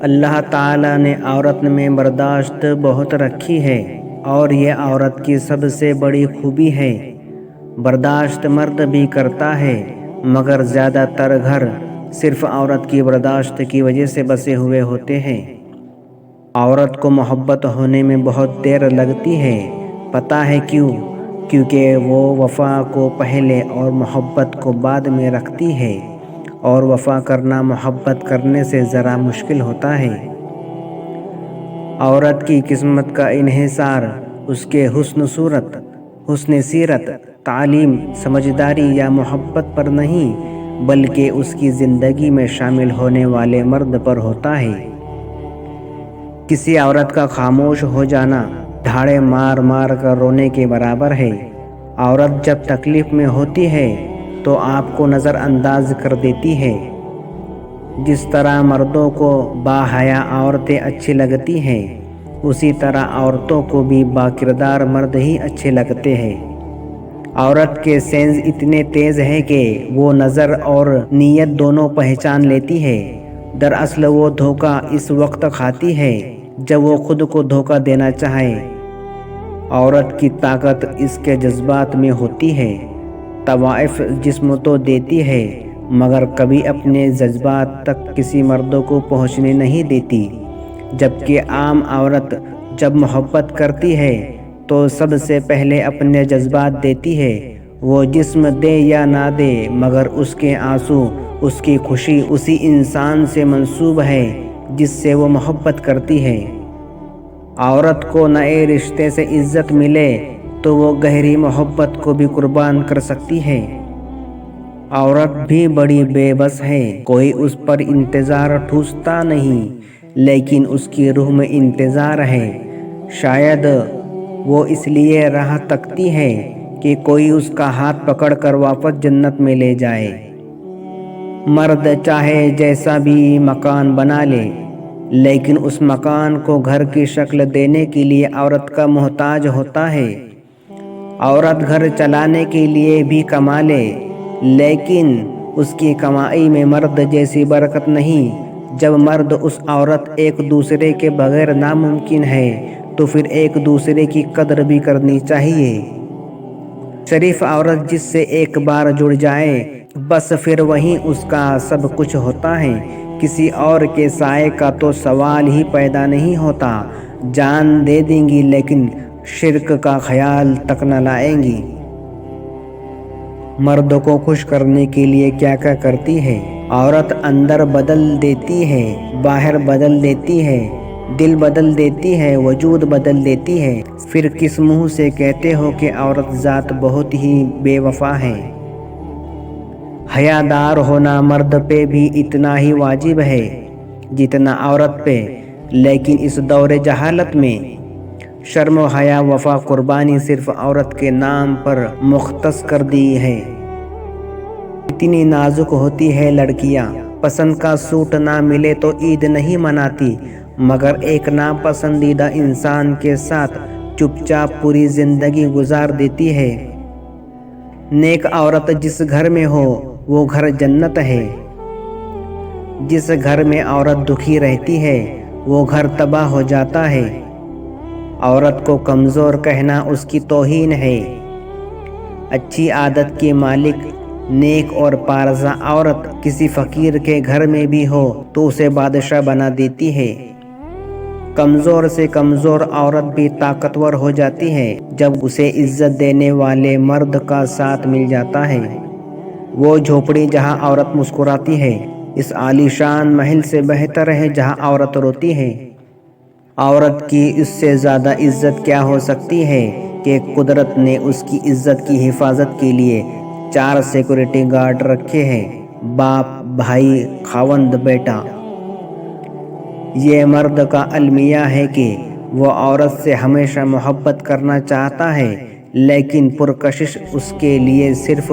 اللہ تعالیٰ نے عورت میں برداشت بہت رکھی ہے اور یہ عورت کی سب سے بڑی خوبی ہے۔ برداشت مرد بھی کرتا ہے مگر زیادہ تر گھر صرف عورت کی برداشت کی وجہ سے بسے ہوئے ہوتے ہیں۔ عورت کو محبت ہونے میں بہت دیر لگتی ہے، پتہ ہے کیوں؟ کیونکہ وہ وفا کو پہلے اور محبت کو بعد میں رکھتی ہے، اور وفا کرنا محبت کرنے سے ذرا مشکل ہوتا ہے۔ عورت کی قسمت کا انحصار اس کے حسن سیرت، تعلیم، سمجھداری یا محبت پر نہیں بلکہ اس کی زندگی میں شامل ہونے والے مرد پر ہوتا ہے۔ کسی عورت کا خاموش ہو جانا دھاڑے مار مار کر رونے کے برابر ہے۔ عورت جب تکلیف میں ہوتی ہے تو آپ کو نظر انداز کر دیتی ہے۔ جس طرح مردوں کو باحیا عورتیں اچھی لگتی ہیں، اسی طرح عورتوں کو بھی باکردار مرد ہی اچھے لگتے ہیں۔ عورت کے سینس اتنے تیز ہے کہ وہ نظر اور نیت دونوں پہچان لیتی ہے۔ دراصل وہ دھوکہ اس وقت کھاتی ہے جب وہ خود کو دھوکہ دینا چاہے۔ عورت کی طاقت اس کے جذبات میں ہوتی ہے۔ طوائف جسم تو دیتی ہے مگر کبھی اپنے جذبات تک کسی مرد کو پہنچنے نہیں دیتی، جبکہ عام عورت جب محبت کرتی ہے تو سب سے پہلے اپنے جذبات دیتی ہے۔ وہ جسم دے یا نہ دے مگر اس کے آنسو، اس کی خوشی اسی انسان سے منسوب ہے جس سے وہ محبت کرتی ہے۔ عورت کو نئے رشتے سے عزت ملے تو وہ گہری محبت کو بھی قربان کر سکتی ہے۔ عورت بھی بڑی بے بس ہے، کوئی اس پر انتظار ٹھوستا نہیں لیکن اس کی روح میں انتظار ہے۔ شاید وہ اس لیے راہ تکتی ہے کہ کوئی اس کا ہاتھ پکڑ کر واپس جنت میں لے جائے۔ مرد چاہے جیسا بھی مکان بنا لے لیکن اس مکان کو گھر کی شکل دینے کے لیے عورت کا محتاج ہوتا ہے۔ عورت گھر چلانے کے لیے بھی کما لے لیکن اس کی کمائی میں مرد جیسی برکت نہیں۔ جب مرد اس عورت ایک دوسرے کے بغیر ناممکن ہے تو پھر ایک دوسرے کی قدر بھی کرنی چاہیے۔ شریف عورت جس سے ایک بار جڑ جائے بس پھر وہیں اس کا سب کچھ ہوتا ہے۔ کسی اور کے سائے کا تو سوال ہی پیدا نہیں ہوتا۔ جان دے دیں گی لیکن شرک کا خیال تک نہ لائیں گی۔ مرد کو خوش کرنے کے لیے کیا کیا کرتی ہے؟ عورت اندر بدل دیتی ہے، باہر بدل دیتی ہے، دل بدل دیتی ہے، وجود بدل دیتی ہے۔ پھر کس منہ سے کہتے ہو کہ عورت ذات بہت ہی بے وفا ہے؟ حیادار ہونا مرد پہ بھی اتنا ہی واجب ہے جتنا عورت پہ، لیکن اس دور جہالت میں شرم و حیا، وفا، قربانی صرف عورت کے نام پر مختص کر دی ہے۔ اتنی نازک ہوتی ہے لڑکیاں، پسند کا سوٹ نہ ملے تو عید نہیں مناتی مگر ایک ناپسندیدہ انسان کے ساتھ چپ چاپ پوری زندگی گزار دیتی ہے۔ نیک عورت جس گھر میں ہو وہ گھر جنت ہے۔ جس گھر میں عورت دکھی رہتی ہے وہ گھر تباہ ہو جاتا ہے۔ عورت کو کمزور کہنا اس کی توہین ہے۔ اچھی عادت کی مالک، نیک اور پارزہ عورت کسی فقیر کے گھر میں بھی ہو تو اسے بادشاہ بنا دیتی ہے۔ کمزور سے کمزور عورت بھی طاقتور ہو جاتی ہے جب اسے عزت دینے والے مرد کا ساتھ مل جاتا ہے۔ وہ جھوپڑی جہاں عورت مسکراتی ہے اس عالیشان محل سے بہتر ہے جہاں عورت روتی ہے۔ عورت کی اس سے زیادہ عزت کیا ہو سکتی ہے کہ قدرت نے اس کی عزت کی حفاظت کے لیے 4 سیکورٹی گارڈ رکھے ہیں، باپ، بھائی، خاوند، بیٹا۔ یہ مرد کا المیہ ہے کہ وہ عورت سے ہمیشہ محبت کرنا چاہتا ہے لیکن پرکشش اس کے لیے صرف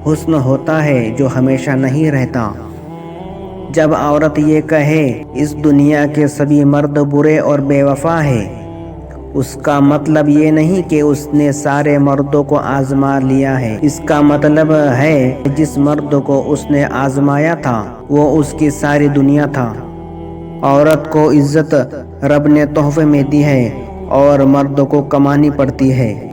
حسن ہوتا ہے جو ہمیشہ نہیں رہتا۔ جب عورت یہ کہے اس دنیا کے سبھی مرد برے اور بے وفا ہیں، اس کا مطلب یہ نہیں کہ اس نے سارے مردوں کو آزما لیا ہے، اس کا مطلب ہے جس مرد کو اس نے آزمایا تھا وہ اس کی ساری دنیا تھا۔ عورت کو عزت رب نے تحفے میں دی ہے اور مرد کو کمانی پڑتی ہے۔